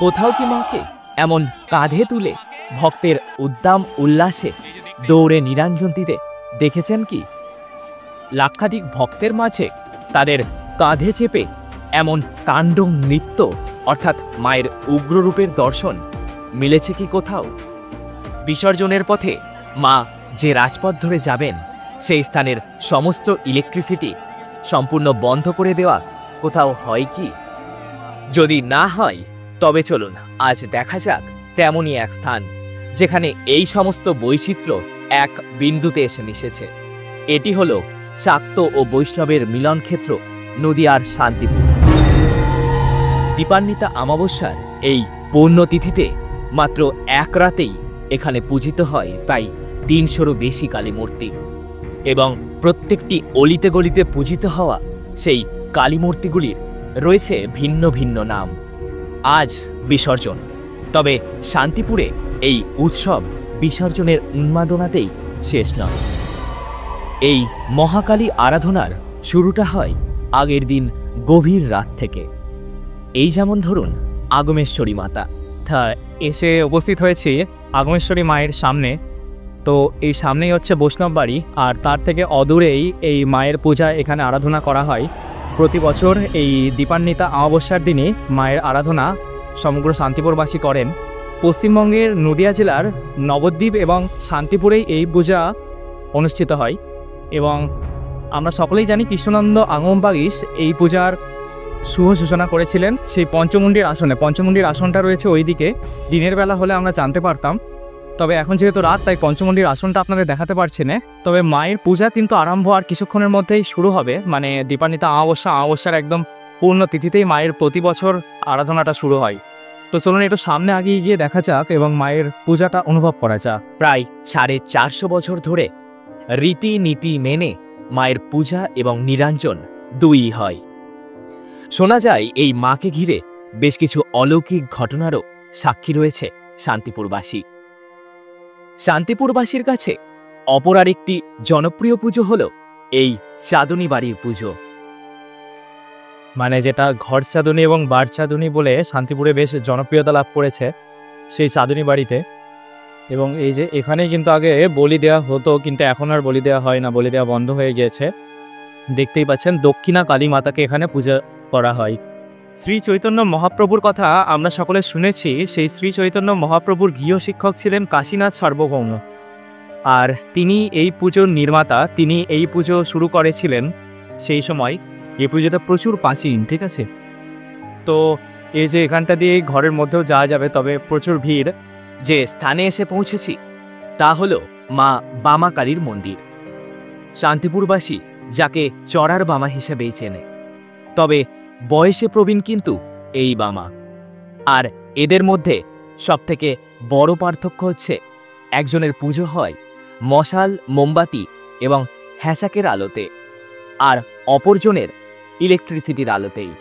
কোথাও কি মাকে এমন কাঁধে তুলে ভক্তের উদ্দাম উল্লাসে দৌড়ে নিরঞ্জন দিতে দেখেছেন কি? লাক্ষাধিক ভক্তের মাঝে তাদের কাঁধে চেপে এমন তাণ্ডব নৃত্য অর্থাৎ মায়ের উগ্ররূপের দর্শন মিলেছে কি কোথাও? বিসর্জনের পথে মা যে রাজপথ ধরে যাবেন সেই স্থানের সমস্ত ইলেকট্রিসিটি সম্পূর্ণ বন্ধ করে দেওয়া কোথাও হয় কি? যদি না হয় তবে চলুন আজ দেখা যাক তেমনই এক স্থান যেখানে এই সমস্ত বৈচিত্র্য এক বিন্দুতে এসে মিশেছে। এটি হলো শাক্ত ও বৈষ্ণবের মিলনক্ষেত্র নদিয়ার শান্তিপুর। দীপান্বিতা অমাবস্যার এই পূর্ণতিথিতে মাত্র এক রাতেই এখানে পূজিত হয় প্রায় ৩০০রও বেশি কালী মূর্তি এবং প্রত্যেকটি অলিতে গলিতে পূজিত হওয়া সেই কালী মূর্তিগুলির রয়েছে ভিন্ন ভিন্ন নাম। আজ বিসর্জন, তবে শান্তিপুরে এই উৎসব বিসর্জনের উন্মাদনাতেই শেষ নয়। এই মহাকালী আরাধনার শুরুটা হয় আগের দিন গভীর রাত থেকে। এই যেমন ধরুন আগমেশ্বরী মাতা এসে উপস্থিত হয়েছি আগমেশ্বরী মায়ের সামনে। তো এই সামনেই হচ্ছে বৈষ্ণব বাড়ি, আর তার থেকে অদূরেই এই মায়ের পূজা এখানে আরাধনা করা হয়। প্রতি বছর এই দীপান্বিতা অমাবস্যার দিনে মায়ের আরাধনা সমগ্র শান্তিপুরবাসী করেন। পশ্চিমবঙ্গের নদিয়া জেলার নবদ্বীপ এবং শান্তিপুরেই এই পূজা অনুষ্ঠিত হয় এবং আমরা সকলেই জানি কৃষ্ণনন্দ আগমবাগীশ এই পূজার শুভ সূচনা করেছিলেন সেই পঞ্চমুণ্ডির আসনে। পঞ্চমুণ্ডির আসনটা রয়েছে ওই দিকে। দিনের বেলা হলে আমরা জানতে পারতাম, তবে এখন যেহেতু রাত তাই পঞ্চমুণ্ডির আসনটা আপনাদের দেখাতে পারছি না। তবে মায়ের পূজা কিন্তু আরম্ভ আর কিছুক্ষণের মধ্যেই শুরু হবে, মানে দীপান্বিতা অমাবস্যার একদম পূর্ণ তিথিতেই মায়ের প্রতি বছর আরাধনাটা শুরু হয়। তো চলুন একটু সামনে আগিয়ে গিয়ে দেখা যাক এবং মায়ের পূজাটা অনুভব করা যাক। প্রায় 450 বছর ধরে রীতিনীতি মেনে মায়ের পূজা এবং নিরঞ্জন দুই হয়। শোনা যায় এই মাকে ঘিরে বেশ কিছু অলৌকিক ঘটনারও সাক্ষী রয়েছে শান্তিপুরবাসী। শান্তিপুরবাসীর কাছে অপর আরেকটি জনপ্রিয় পুজো হল এই চাঁদনী বাড়ির পুজো, মানে যেটা ঘর চাঁদনী এবং বার চাঁদনী বলে শান্তিপুরে বেশ জনপ্রিয়তা লাভ করেছে সেই চাঁদনী বাড়িতে। এবং এই যে এখানেই কিন্তু আগে বলি দেওয়া হতো, কিন্তু এখন আর বলি দেওয়া হয় না, বলি দেওয়া বন্ধ হয়ে গিয়েছে। দেখতেই পাচ্ছেন দক্ষিণা কালী মাতাকে এখানে পূজা করা হয়। শ্রী চৈতন্য মহাপ্রভুর কথা আমরা সকলে শুনেছি। সেই শ্রী চৈতন্য মহাপ্রভুর গৃহ শিক্ষক ছিলেন কাশীনাথ সার্বভৌম, আর তিনি এই পুজোর নির্মাতা। তিনি এই পুজো শুরু করেছিলেন সেই সময়। এই পুজোটা প্রচুর প্রাচীন, ঠিক আছে। তো এই যে এখানটা দিয়ে ঘরের মধ্যেও যাওয়া যাবে, তবে প্রচুর ভিড়। যে স্থানে এসে পৌঁছেছি তা হল মা বামা কালীর মন্দির। শান্তিপুরবাসী যাকে চড়ার বামা হিসেবেই চেনে, তবে বয়সে প্রবীণ কিন্তু এই বামা। আর এদের মধ্যে সবথেকে বড় পার্থক্য হচ্ছে একজনের পুজো হয় মশাল, মোমবাতি এবং হ্যাঁচাকের আলোতে, আর অপরজনের ইলেকট্রিসিটির আলোতেই।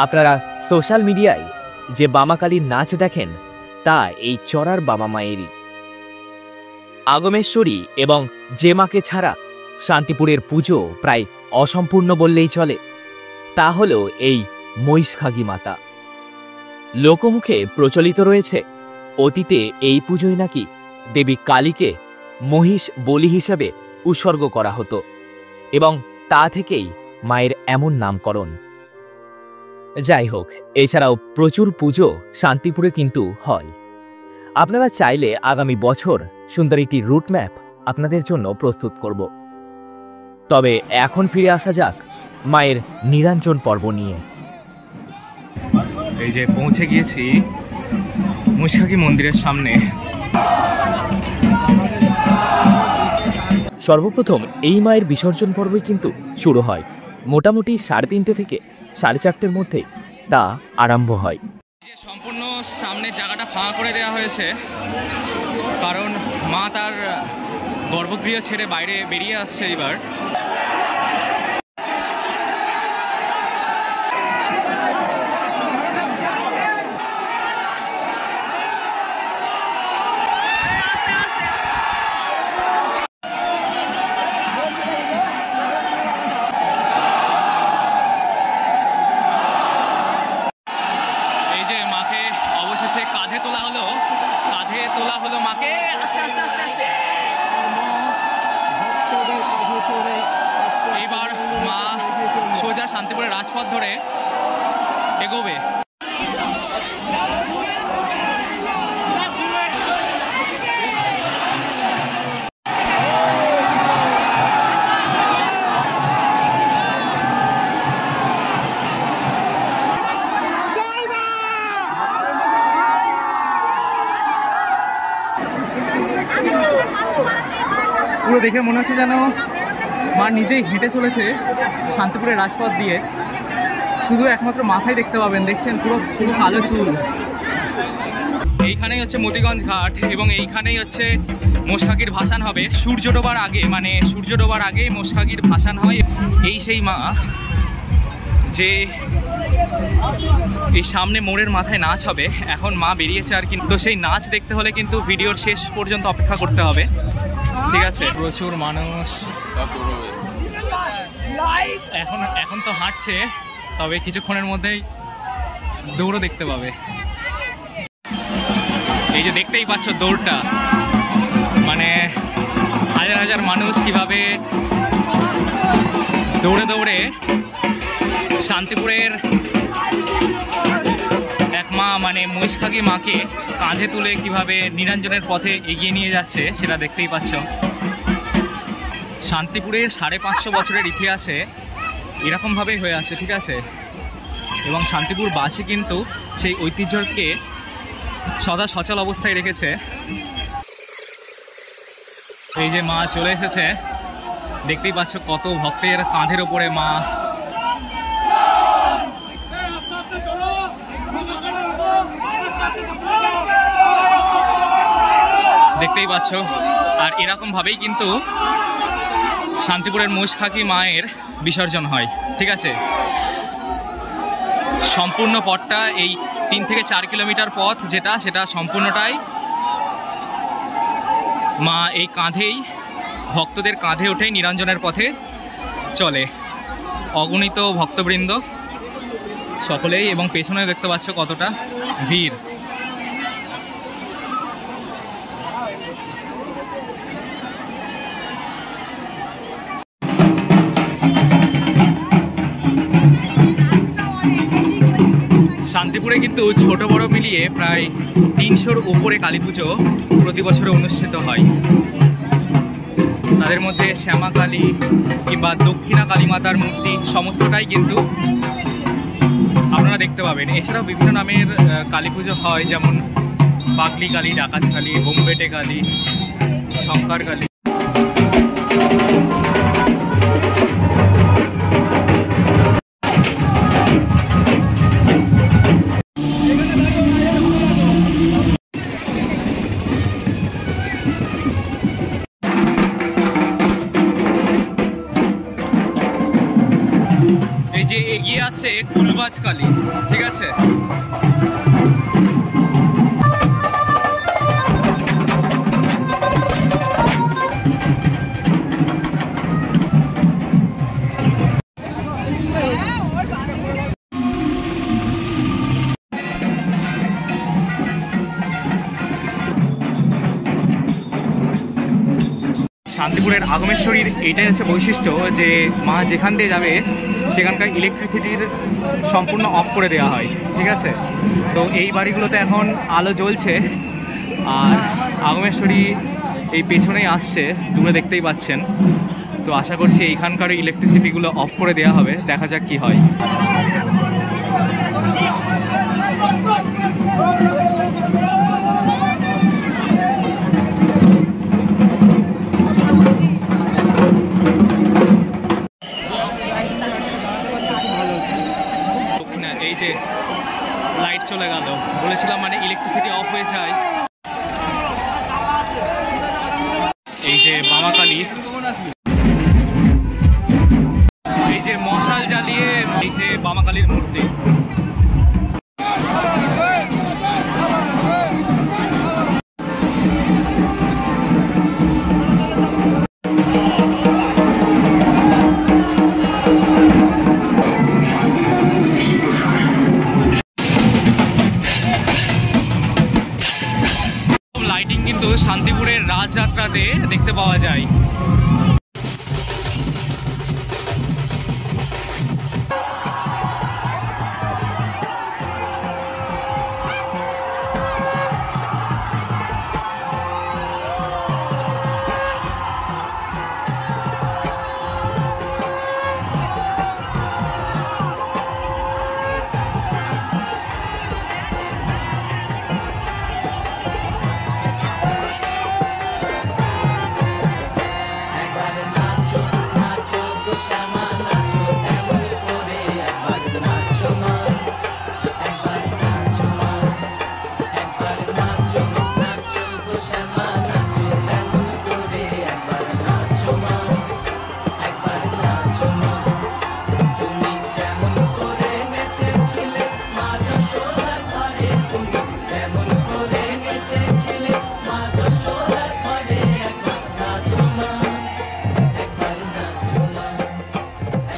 আপনারা সোশ্যাল মিডিয়ায় যে বামাকালীর নাচ দেখেন তা এই চড়ার বাবা মায়েরই। আগমেশ্বরী এবং যে মাকে ছাড়া শান্তিপুরের পুজো প্রায় অসম্পূর্ণ বললেই চলে, তা হল এই মহিষখাগী মাতা। লোকমুখে প্রচলিত রয়েছে অতীতে এই পুজোয় নাকি দেবী কালীকে মহিষ বলি হিসেবে উৎসর্গ করা হতো এবং তা থেকেই মায়ের এমন নামকরণ। যাই হোক, এছাড়াও প্রচুর পুজো শান্তিপুরে কিন্তু হয়। আপনারা চাইলে আগামী বছর সুন্দর একটি রুট ম্যাপ আপনাদের জন্য প্রস্তুত করব। তবে এখন ফিরে আসা যাক মায়ের নিরঞ্জন পর্ব নিয়ে। এই যে পৌঁছে গিয়েছি মহিষখাগী মন্দিরের সামনে। সর্বপ্রথম এই মায়ের বিসর্জন পর্বই কিন্তু শুরু হয় মোটামুটি 3:30 থেকে 4:30 মধ্যে তা আরম্ভ হয়। সম্পূর্ণ সামনের জায়গাটা ফাঁকা করে দেওয়া হয়েছে, কারণ মা তার গর্ভগৃহ ছেড়ে বাইরে বেরিয়ে আসছে এবার। কাঁধে তোলা হলো মাকে। আস্তে আস্তে আস্তে আস্তে এইবার মা সোজা শান্তিপুরের রাজপথ ধরে এগোবে। পুরো দেখে মনে হচ্ছে যেন মা নিজেই হেঁটে চলেছে শান্তিপুরের রাজপথ দিয়ে। শুধু একমাত্র মাথায় দেখতে পাবেন, দেখছেন পুরো কালো চুল। এইখানেই হচ্ছে মতিগঞ্জ ঘাট এবং এইখানেই হচ্ছে মোষখাগির ভাসান হবে সূর্য ডোবার আগে, মানে সূর্য ডোবার আগে মোষখাগির ভাসান হয়। এই সেই মা যে এই সামনে মোড়ের মাথায় নাচ হবে, এখন মা বেরিয়েছে আর কিন্তু সেই নাচ দেখতে হলে কিন্তু ভিডিওর শেষ পর্যন্ত অপেক্ষা করতে হবে, ঠিক আছে? প্রচুর মানুষ এখন তো হাঁটছে, তবে কিছুক্ষণের মধ্যেই দৌড়ও দেখতে পাবে। এই যে দেখতেই পাচ্ছ দৌড়টা, মানে হাজার হাজার মানুষ কিভাবে দৌড়ে দৌড়ে শান্তিপুরের এক মা মানে মহিষখাগী মাকে কাঁধে তুলে কিভাবে নিরঞ্জনের পথে এগিয়ে নিয়ে যাচ্ছে সেটা দেখতেই পাচ্ছ। শান্তিপুরের 550 বছরের ইতিহাসে এরকমভাবেই হয়ে আসছে, ঠিক আছে? এবং শান্তিপুরবাসী কিন্তু সেই ঐতিহ্যকে সদা সচল অবস্থায় রেখেছে। এই যে মা চলে এসেছে, দেখতেই পাচ্ছ কত ভক্তের কাঁধের ওপরে মা। দেখতেই পাচ্ছ, আর এরকম ভাবেই কিন্তু শান্তিপুরের মহিষখাগী মায়ের বিসর্জন হয়, ঠিক আছে? সম্পূর্ণ পথটা এই 3 থেকে 4 কিলোমিটার পথ সেটা সম্পূর্ণটাই মা এই কাঁধেই, ভক্তদের কাঁধে উঠেই নিরঞ্জনের পথে চলে। অগণিত ভক্তবৃন্দ সকলেই, এবং পেছনে দেখতে পাচ্ছ কতটা ভিড়। শান্তিপুরে কিন্তু ছোট বড় মিলিয়ে প্রায় 300-র উপরে কালী পুজো প্রতি বছরে অনুষ্ঠিত হয়। তাদের মধ্যে শ্যামা কালী কিংবা দক্ষিণা কালী মাতার মূর্তি সমস্তটাই কিন্তু আপনারা দেখতে পাবেন। এছাড়াও বিভিন্ন নামের কালী পুজো হয়, যেমন পাগলি কালী, ডাকাত কালী, বোমবেটে কালী, শঙ্কর কালী। এই যে এগিয়ে আছে কুলবাজ কালী, ঠিক আছে? শান্তিপুরের আগমেশ্বরীর এইটাই হচ্ছে বৈশিষ্ট্য যে মা যেখান দিয়ে যাবে সেখানকার ইলেকট্রিসিটির সম্পূর্ণ অফ করে দেওয়া হয়, ঠিক আছে? তো এই বাড়িগুলোতে এখন আলো জ্বলছে, আর আগমেশ্বরী এই পেছনেই আসছে, দূরে দেখতেই পাচ্ছেন। তো আশা করছি এইখানকার ইলেকট্রিসিটিগুলো অফ করে দেওয়া হবে, দেখা যাক কি হয়। এই যে লাইট চলে গেল, বলেছিলাম মানে ইলেকট্রিসিটি অফ হয়ে যায়। এই যে বামা কালী, এই যে মশাল জ্বালিয়ে এই যে বামা কালীর মূর্তি। কিন্তু শান্তিপুরের রাজযাত্রাতে দেখতে পাওয়া যায়।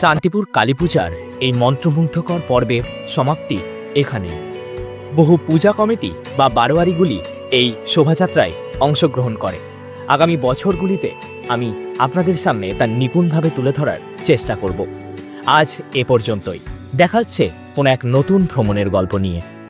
শান্তিপুর কালীপূজার এই মন্ত্রমুগ্ধকর পর্বের সমাপ্তি এখানে। বহু পূজা কমিটি বা বারোয়ারিগুলি এই শোভাযাত্রায় অংশগ্রহণ করে। আগামী বছরগুলিতে আমি আপনাদের সামনে তা নিপুণভাবে তুলে ধরার চেষ্টা করব। আজ এ পর্যন্তই। দেখা হচ্ছে কোনো এক নতুন ভ্রমণের গল্প নিয়ে।